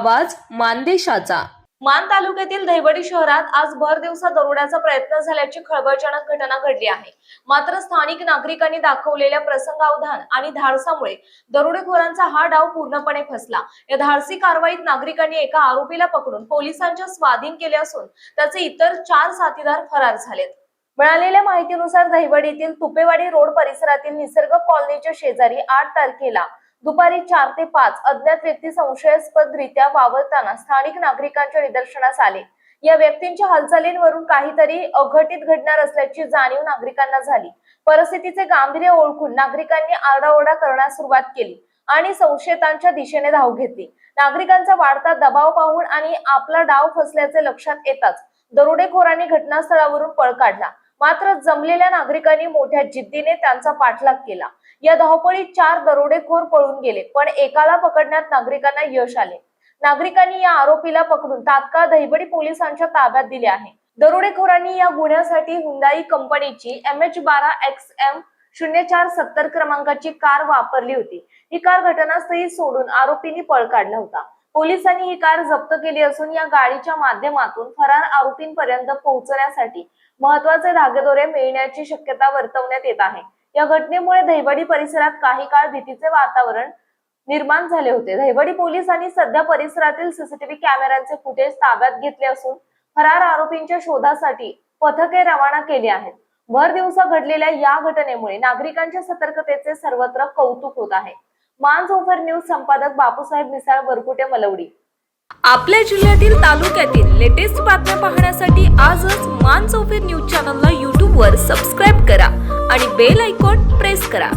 आवाज मानदेशाचा। मान तालुक्यातील दहिवडी शहरात आज भर दिवसा दरोड्याचा प्रयत्न झाल्याची खळबळजनक घटना घडली आहे। मात्र स्थानिक नागरिकांनी दाखवलेल्या प्रसंगावधान आणि धाडसामुळे दरोडेखोरांचा हा डाव पूर्णपणे फसला। या धाडसी कारवाईत नागरिकांनी एका आरोपीला पकडून पोलिसांच्या स्वाधीन केले असून त्याचे इतर 4 साथीदार फरार झालेत। मिळालेल्या माहितीनुसार दहिवडीतील तुपेवाडी रोड परिसरातील निसर्ग कॉलनीच्या शेजारी 8 तारखेला दुपारी 4 ते 5 अज्ञात व्यक्ती संशयास्पदरित्या वावरताना स्थानिक नागरिकांच्या निदर्शनास आले। या व्यक्तींच्या हालचालींवरून काहीतरी अघटित घडणार असल्याची जाणीव नागरिकांना झाली। परिस्थितीचे गांभीर्य ओळखून नागरिकांनी आरडाओरडा करण्यास सुरुवात केली आणि संशयितांच्या दिशेने धाव घेतली। नागरिकांचा वाढता दबाव पाहून आणि आपला डाव फसल्याचे लक्षात येताच दरोडेखोरांनी घटनास्थळावरून पळ काढला। मात्र जमलेल्या नागरिकांनी मोठ्या जिद्दीने त्यांचा पाठलाग केला। या धावपळीत 4 दरोडेखोर पळून गेले, पण एकाला पकडण्यात नागरिकांना यश आले। नागरिकांनी या आरोपीला पकडून तात्काळ दहिवडी पोलिसांच्या ताब्यात दिले आहे। दरोडेखोरांनी या गुन्ह्यासाठी हुंडाई कंपनीची MH12XM 0470 क्रमांकाची कार वापरली होती। ही कार घटनास्थळी सोडून आरोपींनी पळ काढला होता। पोलिसांनी ही कार जप्त केली असून या गाडीच्या माध्यमातून फरार आरोपींपर्यंत पोहोचण्यासाठी महत्त्वाचे धागेदोरे मिळण्याची शक्यता वर्तवण्यात येत आहे। या घटनेमुळे दहिवडी परिसरात काही काळ भीतीचे वातावरण निर्माण झाले होते। दहिवडी पोलिसांनी सध्या परिसरातील सीसीटीव्ही कॅमेऱ्यांचे फुटेज ताब्यात घेतले असून फरार आरोपींच्या शोधासाठी पथके रवाना केली आहेत। भर दिवसा घडलेल्या या घटनेमुळे नागरिकांच्या सतर्कतेचे सर्वत्र कौतुक होत आहे। मानसोफर न्यूज संपादक बापूसाहेब मिसाळ, वरकुटे, मलवडी। आपल्या जिल्ह्यातील तालुक्यातील लेटेस्ट बातम्या पाहण्यासाठी आजच मानसोफर न्यूज चॅनलला YouTube वर सबस्क्राइब करा आणि बेल आयकॉन प्रेस करा।